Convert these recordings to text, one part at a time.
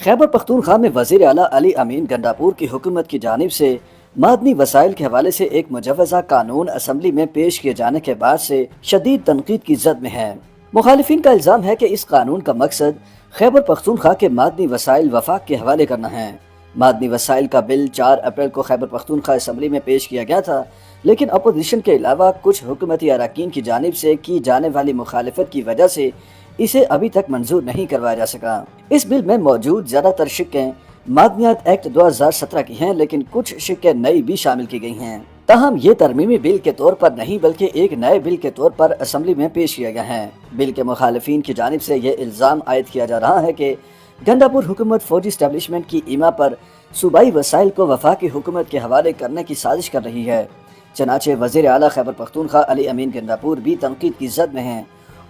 خیبر پختونخوا میں وزیر اعلیٰ علی امین گنڈاپور کی حکومت کی جانب سے معدنی وسائل کے حوالے سے ایک مجوزہ قانون اسمبلی میں پیش کیے جانے کے بعد سے شدید تنقید کی زد میں ہے۔ مخالفین کا الزام ہے کہ اس قانون کا مقصد خیبر پختونخوا کے معدنی وسائل وفاق کے حوالے کرنا ہے۔ معدنی وسائل کا بل 4 اپریل کو خیبر پختونخوا اسمبلی میں پیش کیا گیا تھا، لیکن اپوزیشن کے علاوہ کچھ حکومتی اراکین کی جانب سے کی جانے والی مخالفت کی وجہ سے اسے ابھی تک منظور نہیں کروایا جا سکا۔ اس بل میں موجود زیادہ تر شقیں معدنیات ایکٹ 2017 کی ہیں، لیکن کچھ شقیں نئی بھی شامل کی گئی ہیں۔ تاہم یہ ترمیمی بل کے طور پر نہیں بلکہ ایک نئے بل کے طور پر اسمبلی میں پیش کیا گیا ہے۔ بل کے مخالفین کی جانب سے یہ الزام عائد کیا جا رہا ہے کہ گنڈاپور حکومت فوجی اسٹیبلشمنٹ کی ایما پر صوبائی وسائل کو وفاقی حکومت کے حوالے کرنے کی سازش کر رہی ہے۔ چنانچہ وزیر اعلیٰ خیبر پختونخوا علی امین گنڈاپور بھی تنقید کی زد میں ہیں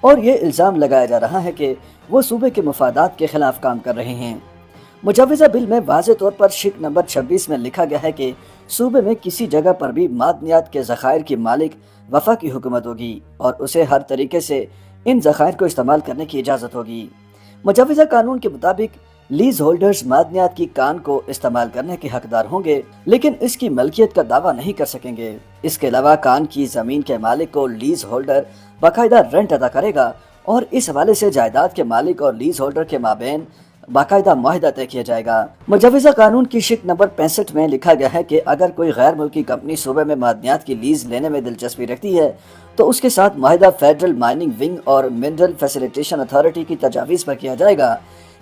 اور یہ الزام لگایا جا رہا ہے کہ وہ صوبے کے مفادات کے خلاف کام کر رہے ہیں۔ مجوزہ بل میں واضح طور پر شق نمبر 26 میں لکھا گیا ہے کہ صوبے میں کسی جگہ پر بھی معدنیات کے ذخائر کی مالک وفاقی حکومت ہوگی اور اسے ہر طریقے سے ان ذخائر کو استعمال کرنے کی اجازت ہوگی۔ مجوزہ قانون کے مطابق لیز ہولڈرز معدنیات کی کان کو استعمال کرنے کے حقدار ہوں گے، لیکن اس کی ملکیت کا دعویٰ نہیں کر سکیں گے۔ اس کے علاوہ کان کی زمین کے مالک کو لیز ہولڈر باقاعدہ رینٹ ادا کرے گا اور اس حوالے سے جائیداد کے مالک اور لیز ہولڈر کے مابین باقاعدہ معاہدہ طے کیا جائے گا۔ مجوزہ قانون کی شق نمبر 65 میں لکھا گیا ہے کہ اگر کوئی غیر ملکی کمپنی صوبے میں معدنیات کی لیز لینے میں دلچسپی رکھتی ہے تو اس کے ساتھ معاہدہ فیڈرل مائننگ ونگ اور منرل فیسیلیٹیشن اتھارٹی کی تجاویز پر کیا جائے گا،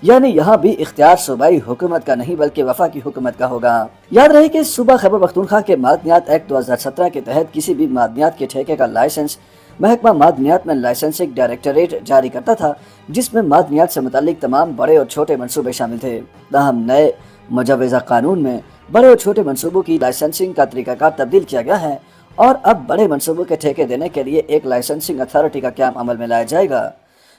یعنی یہاں بھی اختیار صوبائی حکومت کا نہیں بلکہ وفاقی حکومت کا ہوگا۔ یاد رہے کہ صوبہ خیبر پختونخوا کے معدنیات ایکٹ 2017 کے تحت کسی بھی معدنیات کے ٹھیکے کا لائسنس محکمہ معدنیات میں لائسنسنگ ڈائریکٹوریٹ جاری کرتا تھا، جس میں معدنیات سے متعلق تمام بڑے اور چھوٹے منصوبے شامل تھے۔ تاہم نئے مجوزہ قانون میں بڑے اور چھوٹے منصوبوں کی لائسنسنگ کا طریقہ کار تبدیل کیا گیا ہے اور اب بڑے منصوبوں کے ٹھیکے دینے کے لیے ایک لائسنسنگ اتھارٹی کا قیام عمل میں لایا جائے گا۔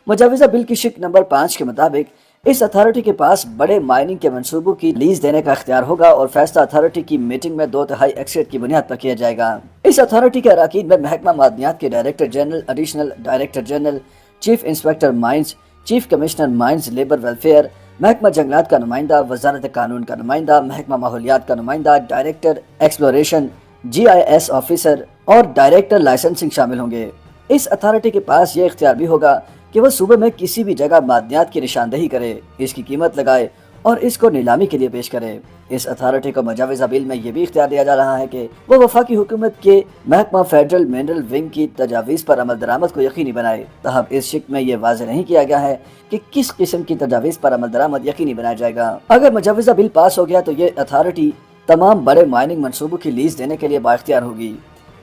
مجوزہ بل کی شق نمبر 5 کے مطابق اس اتھارٹی کے پاس بڑے مائننگ کے منصوبوں کی لیز دینے کا اختیار ہوگا اور فیصلہ اتھارٹی کی میٹنگ میں 2/3 اکثریت کی بنیاد پر کیا جائے گا۔ اس اتھارٹی کے اراکین میں محکمہ معدنیات کے director general, additional director general, chief inspector mines, chief commissioner mines labour welfare, محکمہ جنگلات کا نمائندہ، وزارت قانون کا نمائندہ، محکمہ ماحولیات کا نمائندہ، ڈائریکٹر ایکسپلوریشن، GIS آفیسر اور ڈائریکٹر لائسنسنگ شامل ہوں گے۔ اس اتھارٹی کے پاس یہ اختیار بھی ہوگا کہ وہ صوبے میں کسی بھی جگہ معدنیات کی نشاندہی کرے، اس کی قیمت لگائے اور اس کو نیلامی کے لیے پیش کرے۔ اس اتھارٹی کو مجوزہ بل میں یہ بھی اختیار دیا جا رہا ہے کہ وہ وفاقی حکومت کے محکمہ فیڈرل منرل ونگ کی تجاویز پر عمل درآمد کو یقینی بنائے۔ تاہم اس شق میں یہ واضح نہیں کیا گیا ہے کہ کس قسم کی تجاویز پر عمل درآمد یقینی بنایا جائے گا۔ اگر مجوزہ بل پاس ہو گیا تو یہ اتھارٹی تمام بڑے مائننگ منصوبوں کی لیز دینے کے لیے بااختیار ہوگی۔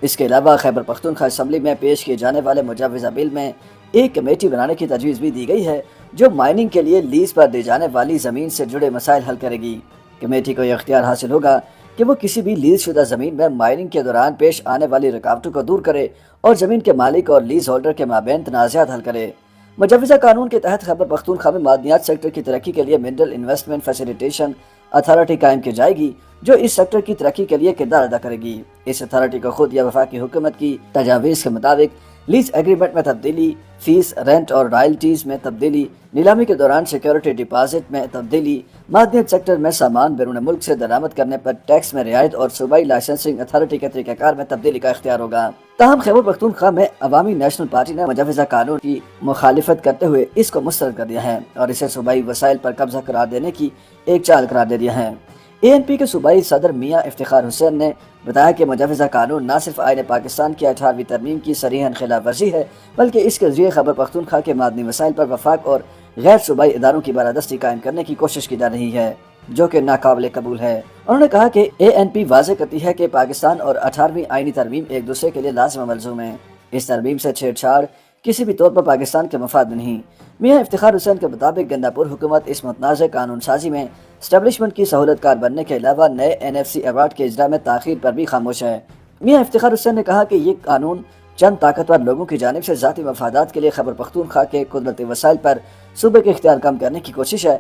اس کے علاوہ خیبر پختونخوا اسمبلی میں پیش کیے جانے والے مجوزہ بل میں ایک کمیٹی بنانے کی تجویز بھی دی گئی ہے جو مائننگ کے لیے لیز پر دی جانے والی زمین سے جڑے مسائل حل کرے گی۔ کمیٹی کو یہ اختیار حاصل ہوگا کہ وہ کسی بھی لیز شدہ زمین میں مائننگ کے دوران پیش آنے والی رکاوٹوں کو دور کرے اور زمین کے مالک اور لیز ہولڈر کے مابین تنازعات حل کرے۔ مجوزہ قانون کے تحت خیبر پختونخوا میں معدنیات سیکٹر کی ترقی کے لیے منرل انویسٹمنٹ فیسیلیٹیشن اتھارٹی قائم کی جائے گی جو اس سیکٹر کی ترقی کے لیے کردار ادا کرے گی۔ اس اتھارٹی کو خود یا وفاقی حکومت کی تجاویز کے مطابق لیز ایگریمنٹ میں تبدیلی، فیس، رینٹ اور رائلٹیز میں تبدیلی، نیلامی کے دوران سیکیورٹی ڈپازٹ میں تبدیلی، معدنیات سیکٹر میں سامان بیرون ملک سے درآمد کرنے پر ٹیکس میں رعایت اور صوبائی لائسنسنگ اتھارٹی کے طریقہ کار میں تبدیلی کا اختیار ہوگا۔ تاہم خیبر پختونخوا میں عوامی نیشنل پارٹی نے مجوزہ قانون کی مخالفت کرتے ہوئے اس کو مسترد کر دیا ہے اور اسے صوبائی وسائل پر قبضہ قرار دینے کی ایک چال قرار دے دیا ہے۔ ANP کے صوبائی صدر میاں افتخار حسین نے بتایا کہ مجوزہ قانون نہ صرف آئین پاکستان کی 18ویں ترمیم کی صریحاً خلاف ورزی ہے بلکہ اس کے ذریعے خیبر پختونخوا کے معدنی وسائل پر وفاق اور غیر صوبائی اداروں کی بالادستی قائم کرنے کی کوشش کی جا رہی ہے، جو کہ ناقابل قبول ہے۔ انہوں نے کہا کہ ANP واضح کرتی ہے کہ پاکستان اور 18ویں آئینی ترمیم ایک دوسرے کے لیے لازم و ملزوم ہیں۔ اس ترمیم سے چھیڑ چھاڑ کسی بھی طور پر پاکستان کے مفاد میں نہیں۔ میاں افتخار حسین کے مطابق گنڈاپور حکومت اس متنازع قانون سازی میں اسٹیبلشمنٹ کی سہولت کار بننے کے علاوہ نئے NFC ایوارڈ کے اجرا میں تاخیر پر بھی خاموش ہے۔ میاں افتخار حسین نے کہا کہ یہ قانون چند طاقتور لوگوں کی جانب سے ذاتی مفادات کے لیے خیبر پختونخوا کے قدرتی وسائل پر صوبے کے اختیار کم کرنے کی کوشش ہے